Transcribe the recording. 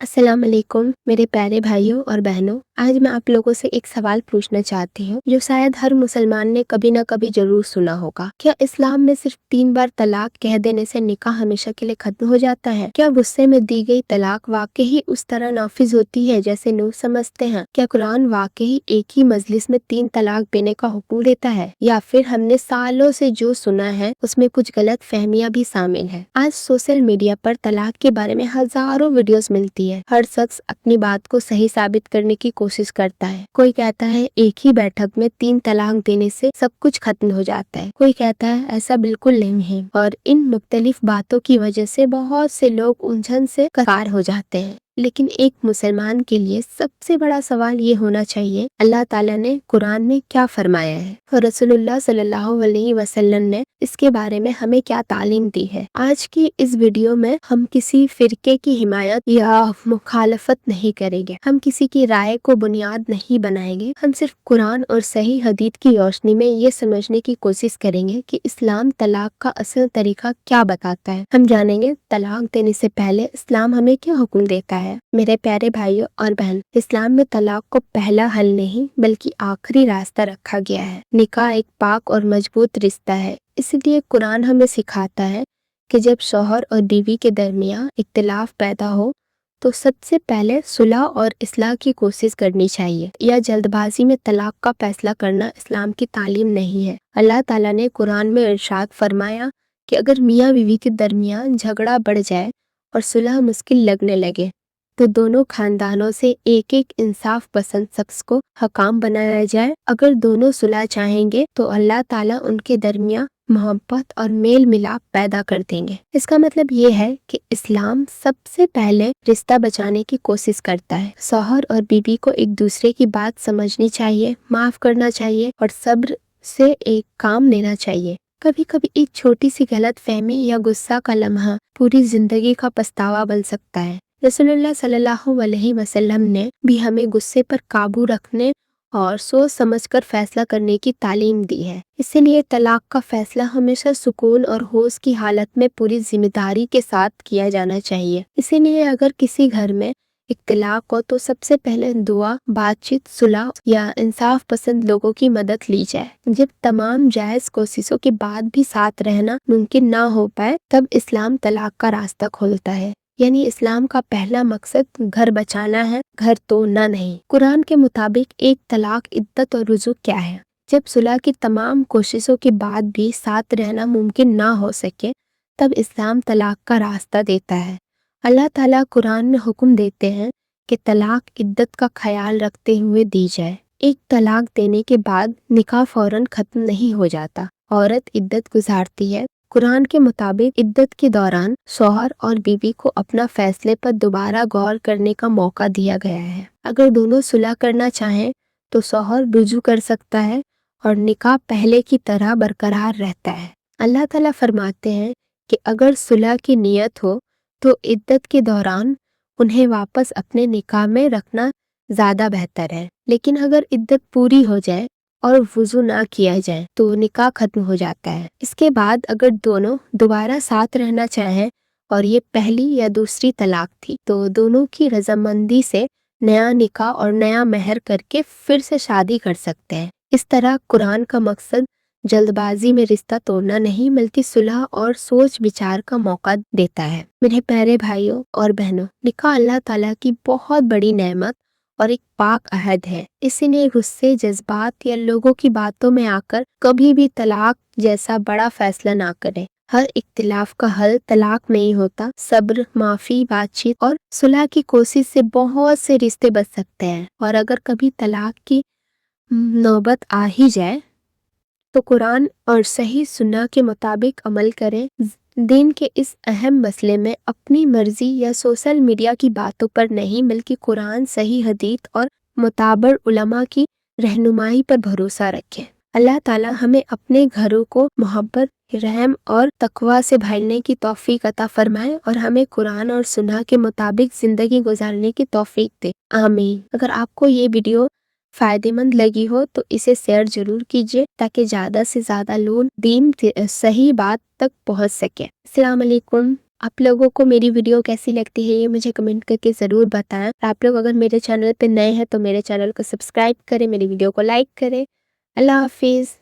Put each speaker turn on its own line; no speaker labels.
अस्सलाम वालेकुम मेरे प्यारे भाइयों और बहनों। आज मैं आप लोगों से एक सवाल पूछना चाहती हूँ जो शायद हर मुसलमान ने कभी ना कभी जरूर सुना होगा। क्या इस्लाम में सिर्फ 3 बार तलाक कह देने से निकाह हमेशा के लिए खत्म हो जाता है? क्या गुस्से में दी गई तलाक वाकई ही उस तरह नाफिज होती है जैसे लोग समझते हैं? क्या कुरान वाकई एक ही मजलिस में 3 तलाक देने का हुक्म देता है, या फिर हमने सालों से जो सुना है उसमें कुछ गलत फहमियां भी शामिल है? आज सोशल मीडिया पर तलाक के बारे में हजारों वीडियोस मिलती है। हर शख्स अपनी बात को सही साबित करने की कोशिश करता है। कोई कहता है एक ही बैठक में 3 तलाक देने से सब कुछ खत्म हो जाता है, कोई कहता है ऐसा बिल्कुल नहीं है। और इन मुख्तलिफ बातों की वजह से बहुत से लोग उलझन से कार हो जाते हैं। लेकिन एक मुसलमान के लिए सबसे बड़ा सवाल ये होना चाहिए, अल्लाह ताला ने कुरान में क्या फरमाया है और रसूलुल्लाह सल्लल्लाहु अलैहि वसल्लम ने इसके बारे में हमें क्या तालीम दी है। आज की इस वीडियो में हम किसी फिरके की हिमायत या मुखालफत नहीं करेंगे, हम किसी की राय को बुनियाद नहीं बनाएंगे। हम सिर्फ कुरान और सही हदीस की रोशनी में ये समझने की कोशिश करेंगे कि इस्लाम तलाक का असल तरीका क्या बताता है। हम जानेंगे तलाक देने से पहले इस्लाम हमें क्या हुक्म देता है। मेरे प्यारे भाइयों और बहन, इस्लाम में तलाक को पहला हल नहीं बल्कि आखिरी रास्ता रखा गया है। निकाह एक पाक और मजबूत रिश्ता है, इसलिए कुरान हमें सिखाता है कि जब शौहर और बीवी के दरमियान इख्तिलाफ पैदा हो तो सबसे पहले सुलह और इस्लाह की कोशिश करनी चाहिए। या जल्दबाजी में तलाक का फैसला करना इस्लाम की तालीम नहीं है। अल्लाह ताला ने कुरान में इरशाद फरमाया कि अगर मियाँ बीवी के दरमियान झगड़ा बढ़ जाए और सुलह मुश्किल लगने लगे तो दोनों खानदानों से एक एक इंसाफ पसंद शख्स को हकाम बनाया जाए। अगर दोनों सुलह चाहेंगे तो अल्लाह ताला उनके दरमियान मोहब्बत और मेल मिलाप पैदा कर देंगे। इसका मतलब ये है कि इस्लाम सबसे पहले रिश्ता बचाने की कोशिश करता है। शौहर और बीवी को एक दूसरे की बात समझनी चाहिए, माफ करना चाहिए और सब्र से एक काम लेना चाहिए। कभी कभी एक छोटी सी गलत फहमी या गुस्सा का लम्हा पूरी जिंदगी का पछतावा बन सकता है। रसूलुल्लाह सल्लल्लाहु अलैहि वसल्लम ने भी हमें गुस्से पर काबू रखने और सोच समझकर फैसला करने की तालीम दी है। इसीलिए तलाक का फैसला हमेशा सुकून और होश की हालत में पूरी जिम्मेदारी के साथ किया जाना चाहिए। इसीलिए अगर किसी घर में इख्तिलाफ हो तो सबसे पहले दुआ, बातचीत, सुलह या इंसाफ पसंद लोगों की मदद ली जाए। जब तमाम जायज कोशिशों के बाद भी साथ रहना मुमकिन ना हो पाए तब इस्लाम तलाक का रास्ता खोलता है। यानी इस्लाम का पहला मकसद घर बचाना है, घर तोड़ना नहीं। कुरान के मुताबिक एक तलाक इद्दत और रुजू क्या है? जब सुलह की तमाम कोशिशों के बाद भी साथ रहना मुमकिन ना हो सके तब इस्लाम तलाक का रास्ता देता है। अल्लाह ताला कुरान में हुक्म देते हैं कि तलाक इद्दत का ख्याल रखते हुए दी जाए। एक तलाक देने के बाद निकाह फौरन खत्म नहीं हो जाता, औरत इद्दत गुजारती है। कुरान के मुताबिक इद्दत के दौरान शौहर और बीवी को अपना फैसले पर दोबारा गौर करने का मौका दिया गया है। अगर दोनों सुलह करना चाहें तो शौहर रुजू कर सकता है और निकाह पहले की तरह बरकरार रहता है। अल्लाह ताला फरमाते हैं कि अगर सुलह की नीयत हो तो इद्दत के दौरान उन्हें वापस अपने निकाह में रखना ज्यादा बेहतर है। लेकिन अगर इद्दत पूरी हो जाए और वुजू ना किया जाए तो निकाह खत्म हो जाता है। इसके बाद अगर दोनों दोबारा साथ रहना चाहें और ये पहली या दूसरी तलाक थी तो दोनों की रजामंदी से नया निकाह और नया मेहर करके फिर से शादी कर सकते हैं। इस तरह कुरान का मकसद जल्दबाजी में रिश्ता तोड़ना नहीं बल्कि सुलह और सोच विचार का मौका देता है। मेरे प्यारे भाइयों और बहनों, निकाह अल्लाह ताला की बहुत बड़ी नेमत और एक पाक अहद है। इसीलिए गुस्से, जज्बात या लोगों की बातों में आकर कभी भी तलाक जैसा बड़ा फैसला ना करें। हर इख्तिलाफ का हल तलाक नहीं होता। सब्र, माफी, बातचीत और सुलह की कोशिश से बहुत से रिश्ते बच सकते हैं। और अगर कभी तलाक की नौबत आ ही जाए तो कुरान और सही सुन्नह के मुताबिक अमल करें। दिन के इस अहम मसले में अपनी मर्जी या सोशल मीडिया की बातों पर नहीं बल्कि कुरान, सही हदीस और मुताबर उलमा की रहनुमाई पर भरोसा रखें। अल्लाह ताला हमें अपने घरों को मोहब्बत, रहम और तकवा से भरने की तौफीक अता फरमाए और हमें कुरान और सुन्नह के मुताबिक जिंदगी गुजारने की तौफीक दे। आमीन। अगर आपको ये वीडियो फायदेमंद लगी हो तो इसे शेयर जरूर कीजिए ताकि ज्यादा से ज्यादा लोग दीन सही बात तक पहुंच सके। अस्सलाम वालेकुम। آپ لوگوں کو میری ویڈیو کیسی لگتی ہے یہ مجھے کمنٹ کر کے ضرور بتائیں۔ آپ لوگ اگر میرے چینل پہ نئے ہیں تو میرے چینل کو سبسکرائب کریں، میری ویڈیو کو لائک کریں۔ اللہ حافظ۔